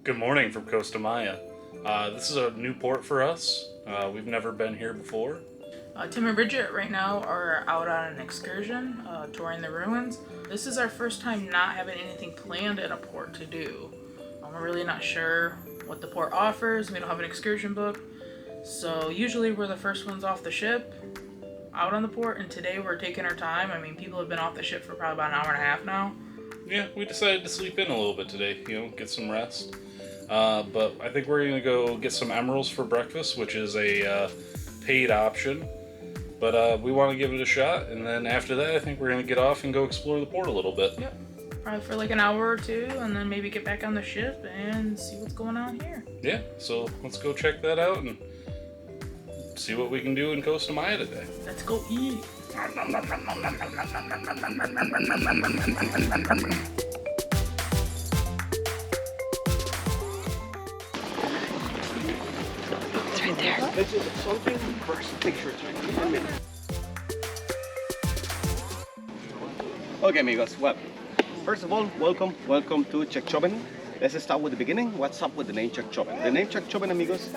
Good morning from Costa Maya. This is a new port for us. We've never been here before. Tim and Bridgette right now are out on an excursion, touring the ruins. This is our first time not having anything planned in a port to do. We're really not sure what the port offers. We don't have an excursion book. So usually we're the first ones off the ship, out on the port, and today we're taking our time. I mean, people have been off the ship for probably about an hour and a half now. Yeah, we decided to sleep in a little bit today, get some rest. But I think we're gonna go get some Emerils for breakfast, which is a paid option. But we want to give it a shot, and then after that, I think we're gonna get off and go explore the port a little bit. Yep, probably for like an hour or two, and then maybe get back on the ship and see what's going on here. Yeah, so let's go check that out and see what we can do in Costa Maya today. Let's go eat. Let's do something first. Picture. Okay, amigos. Well, first of all, welcome to Chacchoben. Let's start with the beginning. What's up with the name Chacchoben? The name Chacchoben, amigos,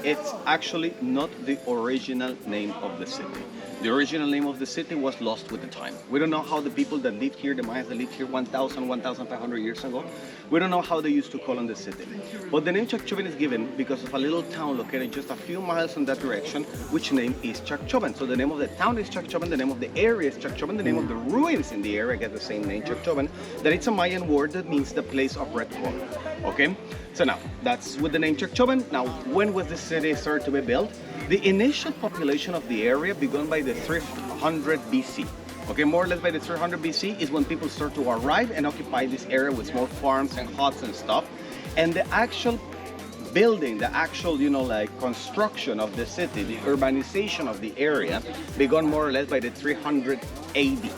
it's actually not the original name of the city. The original name of the city was lost with the time. We don't know how the people that lived here, the Mayas that lived here 1,500 years ago, we don't know how they used to call on the city. But the name Chacchoben is given because of a little town located just a few miles in that direction, which name is Chacchoben. So the name of the town is Chacchoben, the name of the area is Chacchoben, the name of the ruins in the area get the same name, Chacchoben. That it's a Mayan word that means the place of red corn. Okay? So now, that's with the name Chacchoben. Now, when was the city started to be built? The initial population of the area began by the 300 BC. Okay, more or less by the 300 BC is when people start to arrive and occupy this area with small farms and huts and stuff. And the actual building, the actual, construction of the city, the urbanization of the area began more or less by the 300 AD.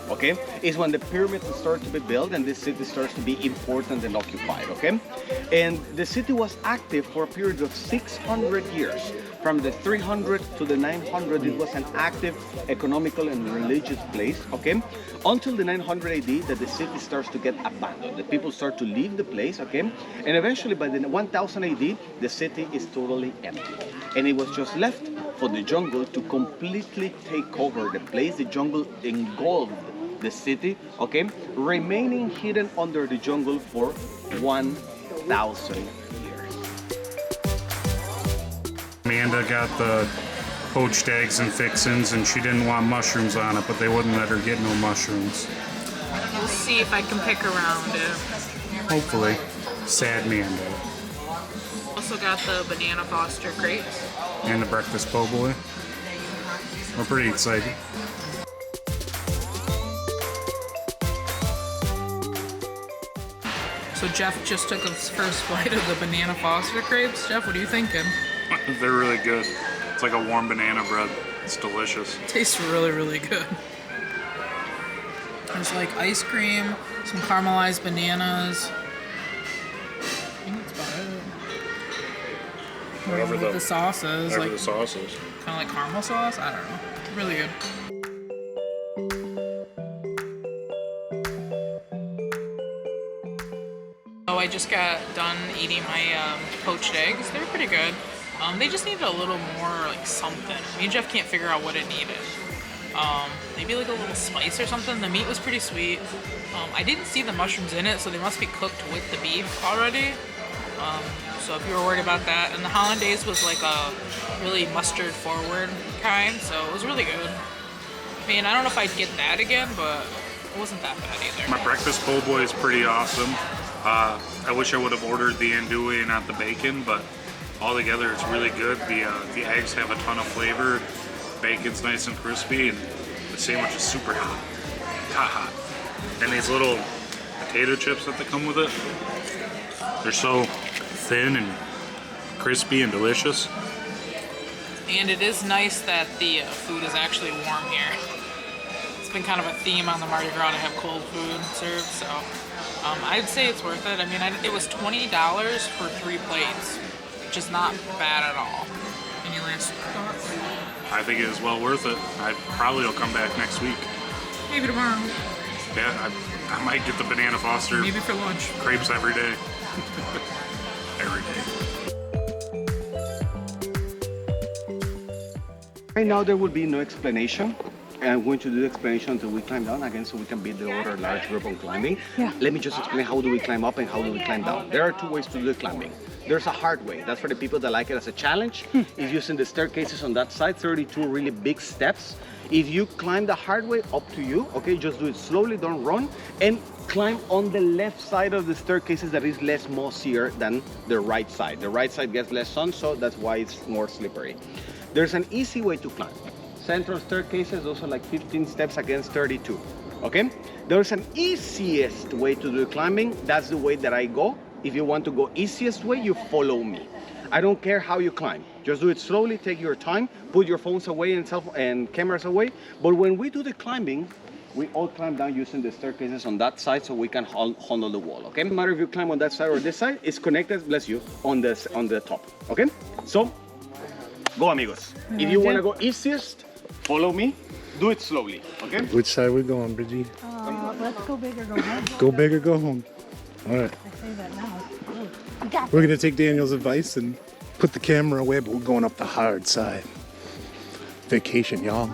Okay, is when the pyramids start to be built and this city starts to be important and occupied. Okay, and the city was active for a period of 600 years. From the 300 to the 900, it was an active economical and religious place. Okay, until the 900 AD, that the city starts to get abandoned. The people start to leave the place. Okay, and eventually by the 1000 AD, the city is totally empty, and it was just left for the jungle to completely take over the place. The jungle engulfed the city, okay, remaining hidden under the jungle for 1,000 years. Amanda got the poached eggs and fixins, and she didn't want mushrooms on it, but they wouldn't let her get no mushrooms. We'll see if I can pick around it. Hopefully. Sad Amanda. Also got the Banana Foster Crepes. And the breakfast po' boy. We're pretty excited. So Geoff just took his first bite of the Banana Foster Crepes. Geoff, what are you thinking? They're really good. It's like a warm banana bread. It's delicious. Tastes really, really good. There's like ice cream, some caramelized bananas. I think that's about it. Whatever the sauce is. Whatever like, the sauce is. Kind of like caramel sauce? I don't know. Really good. Oh, I just got done eating my poached eggs. They're pretty good. They just needed a little more like something. Me and Geoff can't figure out what it needed. Maybe like a little spice or something. The meat was pretty sweet. I didn't see the mushrooms in it, so they must be cooked with the beef already. So if you were worried about that, and the hollandaise was like a really mustard forward kind, so it was really good. I mean, I don't know if I'd get that again, but it wasn't that bad either. My breakfast po' boy is pretty awesome. I wish I would have ordered the andouille and not the bacon, but altogether it's really good. The eggs have a ton of flavor, bacon's nice and crispy, and the sandwich is super hot. Hot. And these little potato chips that come with it, they're so thin and crispy and delicious. And it is nice that the food is actually warm here. It's been kind of a theme on the Mardi Gras to have cold food served, so I'd say it's worth it. I mean, it was $20 for 3 plates, which is not bad at all. Any last thoughts? I think it is well worth it. I probably will come back next week. Maybe tomorrow. Yeah, I might get the Banana Foster Maybe for lunch. crepes every day. Right now there will be no explanation. I'm going to do the explanation until we climb down again so we can beat the other large group on climbing. Yeah. Let me just explain how do we climb up and how do we climb down. There are two ways to do the climbing. There's a hard way. That's for the people that like it as a challenge. Is using the staircases on that side, 32 really big steps. If you climb the hard way, up to you, okay? Just do it slowly, don't run. And climb on the left side of the staircases that is less mossier than the right side. The right side gets less sun, so that's why it's more slippery. There's an easy way to climb. Central staircases, those are like 15 steps against 32, okay? There's an easiest way to do climbing. That's the way that I go. If you want to go easiest way, you follow me. I don't care how you climb. Just do it slowly, take your time, put your phones away and cameras away. But when we do the climbing, we all climb down using the staircases on that side so we can handle the wall, okay? No matter if you climb on that side or this side, it's connected, bless you, on the top, okay? So, go amigos. If you want to go easiest, follow me. Do it slowly, okay? Which side we going, Bridgette? Let's go big or go home. Go big or go home. All right. I say that now. We got We're gonna take Daniel's advice and put the camera away, but we're going up the hard side. Vacation, y'all.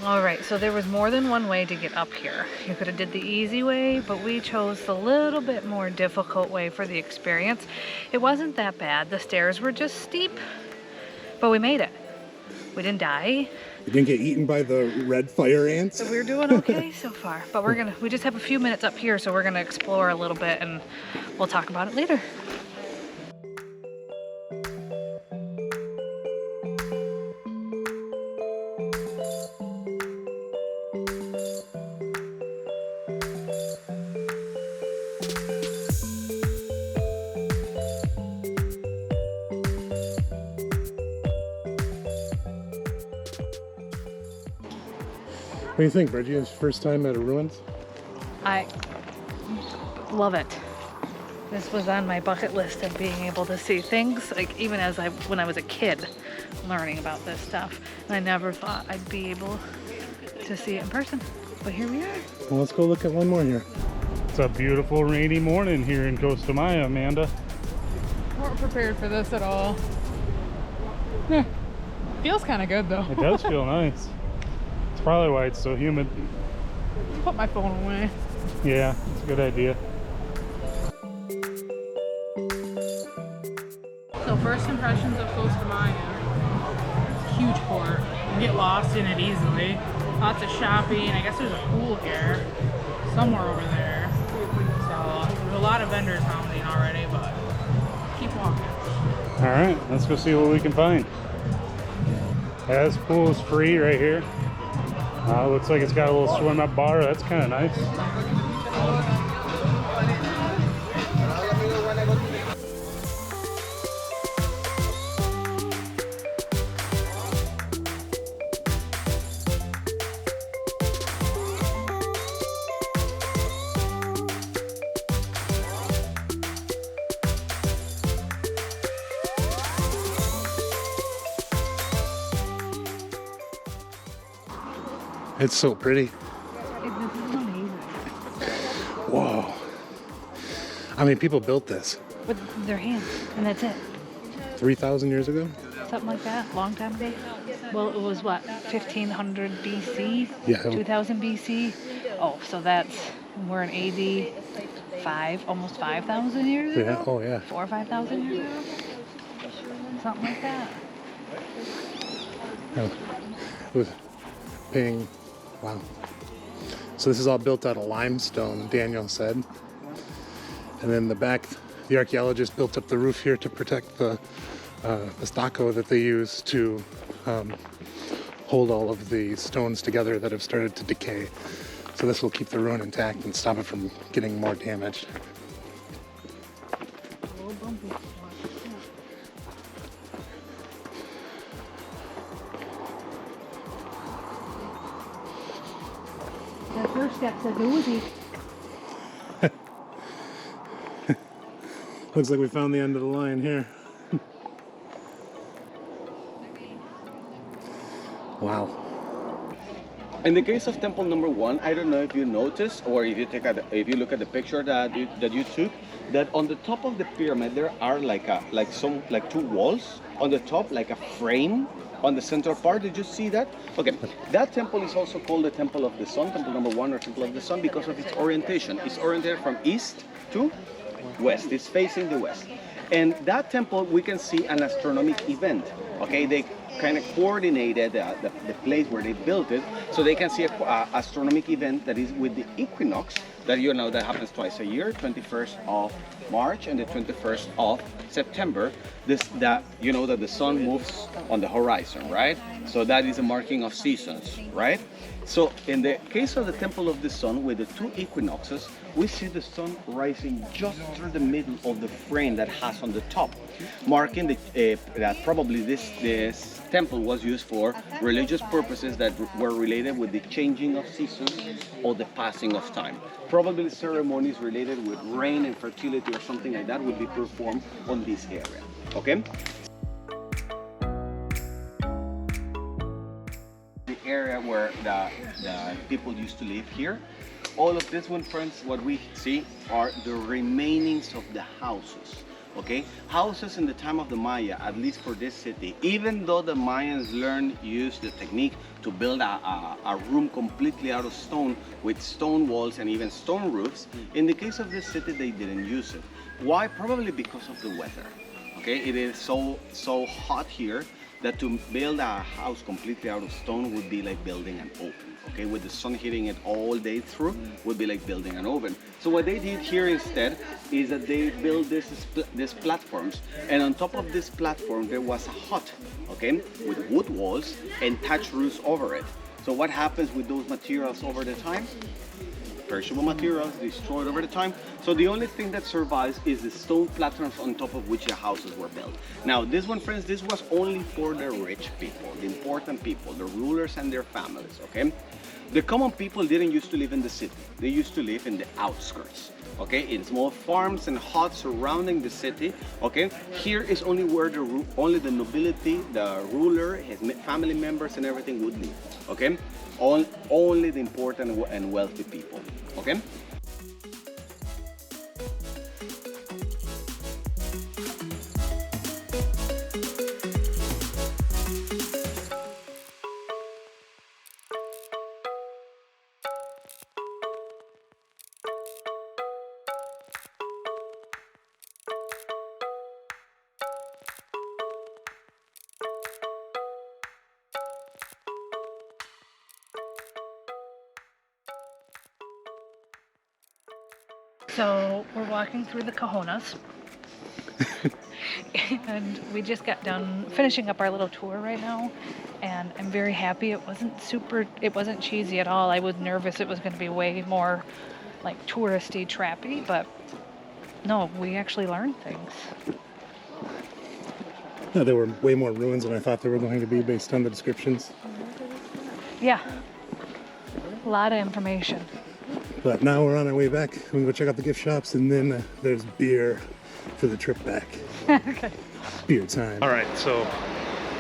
All right, so there was more than one way to get up here. You could have did the easy way, but we chose the little bit more difficult way for the experience. It wasn't that bad. The stairs were just steep, but we made it. We didn't die. You didn't get eaten by the red fire ants? So we're doing okay so far. But we just have a few minutes up here, so we're gonna explore a little bit and we'll talk about it later. What do you think, Bridget? It's first time at a ruins? I love it. This was on my bucket list of being able to see things, like even when I was a kid, learning about this stuff. And I never thought I'd be able to see it in person, but here we are. Well, let's go look at one more here. It's a beautiful rainy morning here in Costa Maya, Amanda. Weren't prepared for this at all. Yeah. Feels kind of good though. It does feel nice. It's probably why it's so humid. Put my phone away. Yeah, it's a good idea. So first impressions of Costa Maya. It's a huge port. You can get lost in it easily. Lots of shopping. I guess there's a pool here. Somewhere over there. So there's a lot of vendors hounding already, but keep walking. Alright, let's go see what we can find. This pool is free right here. Looks like it's got a little swim up bar. That's kind of nice. It's so pretty. This is amazing. Whoa. I mean, people built this With their hands, and that's it. 3,000 years ago? Something like that, long time ago. Well, it was what, 1500 BC? Yeah. 2000 BC? Oh, so we're in AD almost 5,000 years ago? Yeah, oh yeah. 4,000 or 5,000 years ago? Something like that. Oh, it was paying, wow. So this is all built out of limestone, Daniel said. And then the back, the archaeologist built up the roof here to protect the stucco that they use to hold all of the stones together that have started to decay. So this will keep the ruin intact and stop it from getting more damaged. That first step's a doozy. Looks like we found the end of the line here. Wow. In the case of temple number 1, I don't know if you noticed or if you look at the picture that you took, that on the top of the pyramid there are like two walls on the top, like a frame on the central part. Did you see that? Okay, that temple is also called the Temple of the Sun, temple number 1 or Temple of the Sun, because of its orientation. It's oriented from east to west. It's facing the west. And that temple, we can see an astronomic event. Okay, they kind of coordinated the place where they built it, so they can see a astronomic event that is with the equinox that that happens twice a year, 21st of March and the 21st of September. That the sun moves on the horizon, right? So that is a marking of seasons, right? So in the case of the Temple of the Sun, with the 2 equinoxes, we see the sun rising just through the middle of the frame that has on the top, marking that probably this temple was used for religious purposes that were related with the changing of seasons or the passing of time. Probably ceremonies related with rain and fertility or something like that would be performed on this area. Okay? The area where the people used to live here. All of this one, friends, what we see are the remainings of the houses. Okay, houses in the time of the Maya, at least for this city, even though the Mayans used the technique to build a room completely out of stone with stone walls and even stone roofs, in the case of this city they didn't use it. Why? Probably because of the weather. Okay, it is so hot here that to build a house completely out of stone would be like building an oven. Okay, with the sun hitting it all day through, would be like building an oven. So what they did here instead is that they built these platforms, and on top of this platform there was a hut, okay, with wood walls and thatch roofs over it. So what happens with those materials over the time? Perishable materials destroyed over the time. So the only thing that survives is the stone platforms on top of which the houses were built. Now this one, friends, this was only for the rich people, the important people, the rulers and their families, okay? The common people didn't used to live in the city. They used to live in the outskirts, okay, in small farms and huts surrounding the city, okay? Here is only where only the nobility, the ruler, his family members and everything would live, okay? Only the important and wealthy people, okay? So we're walking through the Cajonas, and we just got done finishing up our little tour right now, and I'm very happy. It wasn't cheesy at all. I was nervous it was going to be way more like touristy, trappy, but no, we actually learned things. No, there were way more ruins than I thought there were going to be based on the descriptions. Yeah, a lot of information. But now we're on our way back. We can go check out the gift shops, and then there's beer for the trip back. Okay. Beer time. All right, so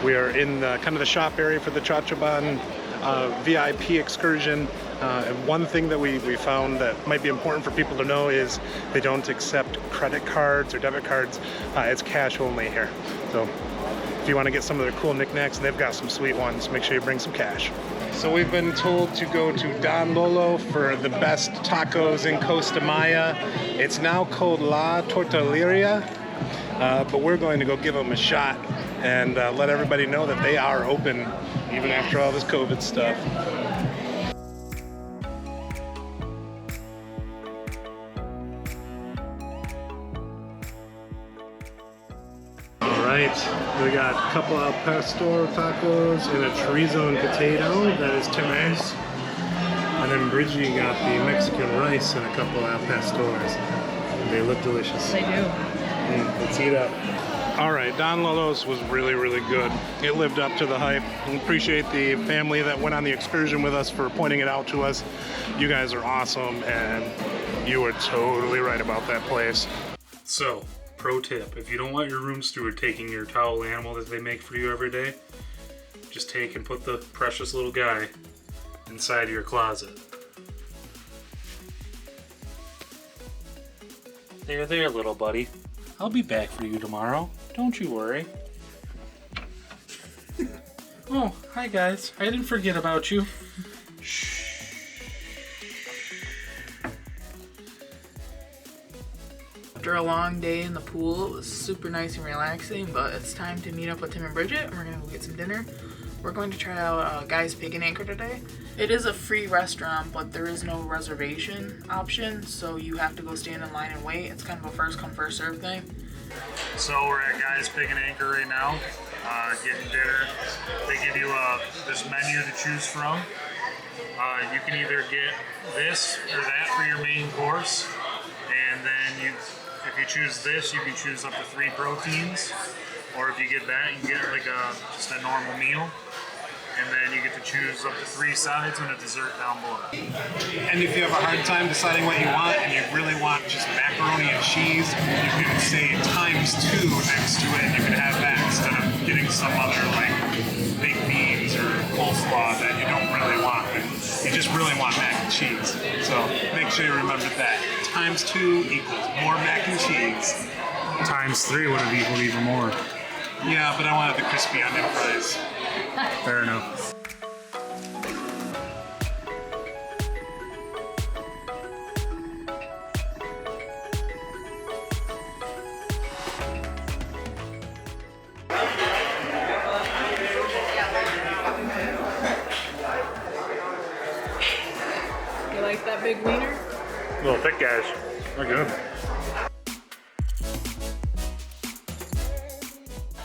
we are in kind of the shop area for the Chacchoben VIP excursion. And one thing that we found that might be important for people to know is they don't accept credit cards or debit cards. It's cash only here. So if you want to get some of their cool knickknacks, they've got some sweet ones. Make sure you bring some cash. So we've been told to go to Don Lolos for the best tacos in Costa Maya. It's now called La Tortilleria, but we're going to go give them a shot and let everybody know that they are open even after all this COVID stuff. Alright, we got a couple al pastor tacos and a chorizo and potato, that is Timers. And then Bridgette got the Mexican rice and a couple al pastors. They look delicious. They do. Let's eat up. Alright, Don Lolos was really, really good. It lived up to the hype. We appreciate the family that went on the excursion with us for pointing it out to us. You guys are awesome, and you were totally right about that place. So, pro tip, if you don't want your room steward taking your towel animal that they make for you every day, just take and put the precious little guy inside your closet. There, little buddy. I'll be back for you tomorrow. Don't you worry. Oh, hi guys. I didn't forget about you. Shh. After a long day in the pool, it was super nice and relaxing, but it's time to meet up with Tim and Bridgette, and we're gonna go get some dinner. We're going to try out Guy's Pig and Anchor today. It is a free restaurant, but there is no reservation option, so you have to go stand in line and wait. It's kind of a first come, first serve thing. So we're at Guy's Pig and Anchor right now, getting dinner. They give you this menu to choose from. You can either get this or that for your main course, and then if you choose this, you can choose up to 3 proteins, or if you get that, you can get like just a normal meal. And then you get to choose up to 3 sides and a dessert down below. And if you have a hard time deciding what you want and you really want just macaroni and cheese, you can say ×2 next to it and you can have that instead of getting some other like baked beans or coleslaw that you don't really want. And you just really want mac and cheese. So make sure you remember that. ×2 equals more mac and cheese. ×3 would have equaled even more. Yeah, but I wanted the crispy onion fries. Fair enough. You like that big wiener? Little thick guys. They're good.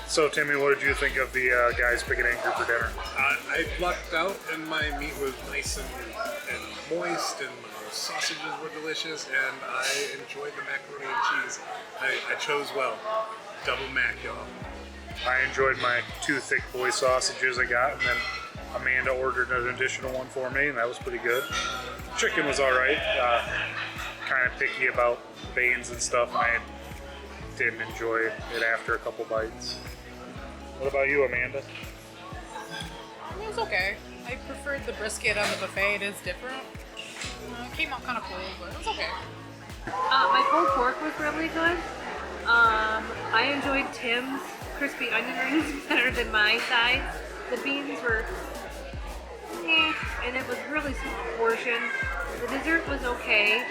So, Timmy, what did you think of the Guy's Pig and Anchor for dinner? I lucked out and my meat was nice and moist and my sausages were delicious and I enjoyed the macaroni and cheese. I chose well. Double mac, y'all. I enjoyed my 2 thick boy sausages I got, and then Amanda ordered an additional one for me, and that was pretty good. Chicken was alright. Kind of picky about veins and stuff, and I didn't enjoy it after a couple bites. What about you, Amanda? It was okay. I preferred the brisket on the buffet. It is different. It came out kind of cold, but it was okay. My pulled pork was really good. I enjoyed Tim's crispy onion rings better than my side. The beans were and it was really small portion. The dessert was okay.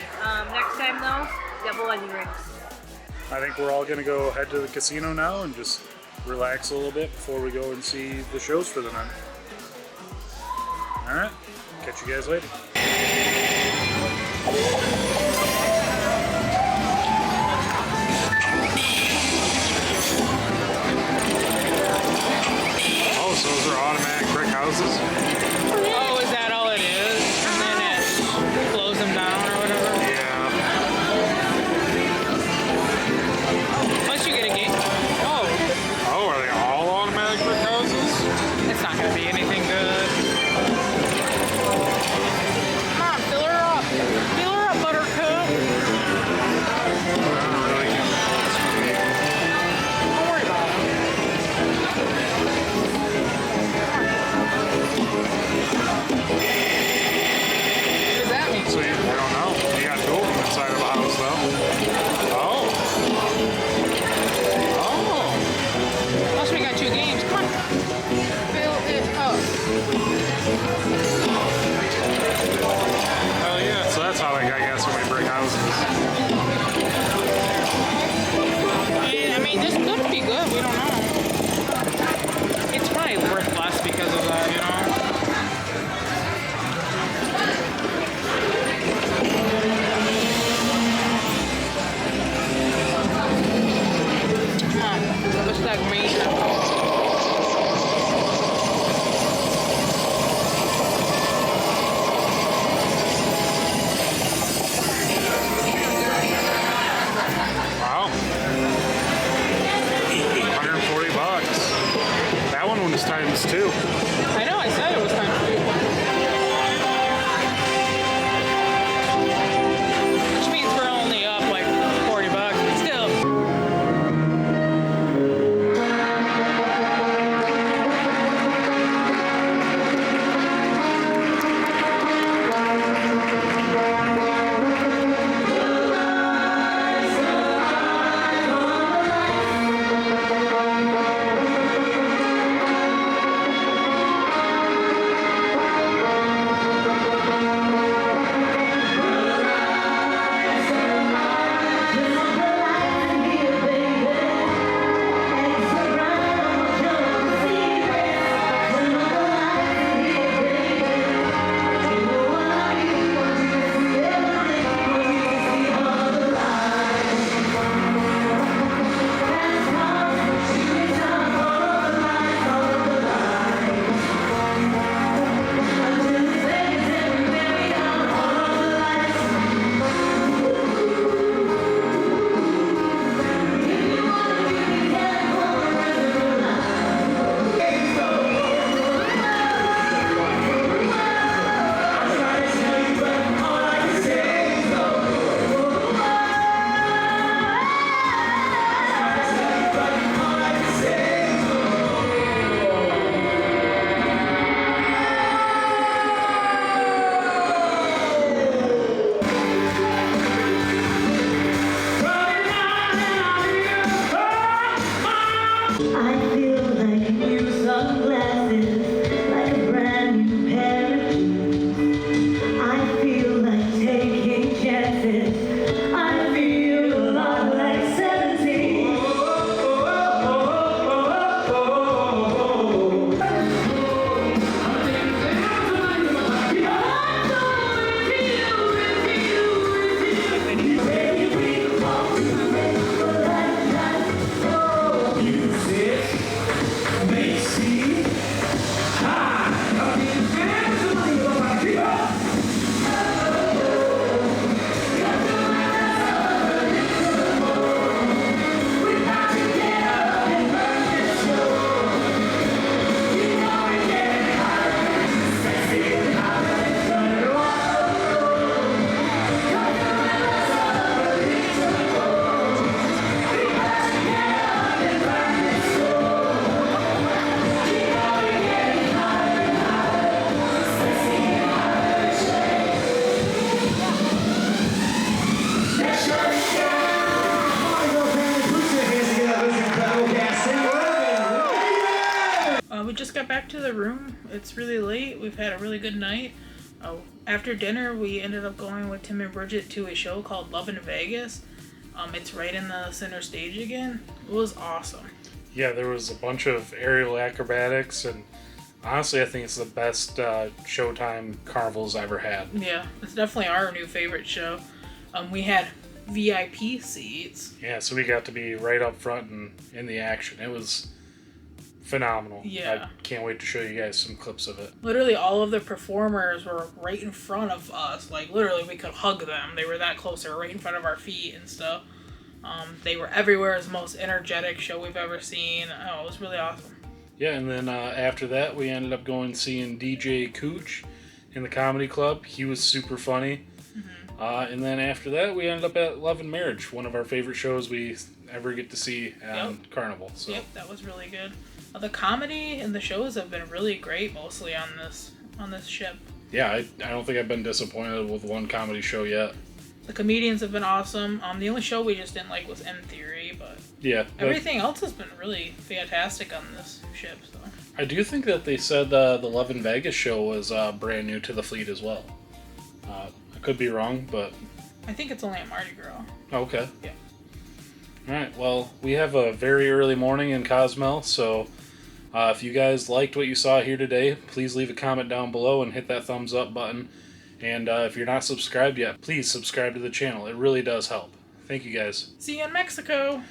Next time though, double onion rings. I think we're all going to go head to the casino now and just relax a little bit before we go and see the shows for the night. Alright, catch you guys later. Oh, so those are automatic brick houses? Oh, is that all it is? And then it blows them down or whatever? Yeah. Unless you get a game. Oh, are they all automatic brick houses? It's not going to be anything good. Come on, fill her up. Fill her up, Buttercup. Not really. Don't worry about it. What does that mean? So I don't know. You got 2 of them inside of a house, though. Oh. Oh. Plus we got 2 games. Come on. Fill it up. Oh yeah. So that's how I got so many brick houses. And, I mean, this could be good. We don't know. It's probably worth less because of that, you know? Come on. Looks like me. Wow. $140. That one was ×2. I know, I said it was time to do. Which means we're only up like $40, but still. back to the room. It's really late. We've had a really good night. After dinner, we ended up going with Tim and Bridgette to a show called Lovin Vegas. It's right in the center stage again. It was awesome. Yeah, there was a bunch of aerial acrobatics, and honestly, I think it's the best Showtime Carnival's ever had. Yeah, it's definitely our new favorite show. We had VIP seats. Yeah, so we got to be right up front and in the action. It was phenomenal. Yeah. I can't wait to show you guys some clips of it. Literally, all of the performers were right in front of us. Like, literally, we could hug them. They were that close. They were right in front of our feet and stuff. They were everywhere. It was the most energetic show we've ever seen. Oh, it was really awesome. Yeah, and then after that, we ended up going seeing DJ Cooch in the comedy club. He was super funny. Mm-hmm. And then after that, we ended up at Love and Marriage, one of our favorite shows we ever get to see on Carnival. So. Yep, that was really good. The comedy and the shows have been really great, mostly on this ship. Yeah, I don't think I've been disappointed with one comedy show yet. The comedians have been awesome. The only show we just didn't like was M Theory, but yeah, everything else has been really fantastic on this ship. So I do think that they said the Lovin Vegas show was brand new to the fleet as well. I could be wrong, but I think it's only at Mardi Gras. Okay. Yeah. All right. Well, we have a very early morning in Cozumel, so if you guys liked what you saw here today, please leave a comment down below and hit that thumbs up button. And if you're not subscribed yet, please subscribe to the channel. It really does help. Thank you guys. See you in Mexico.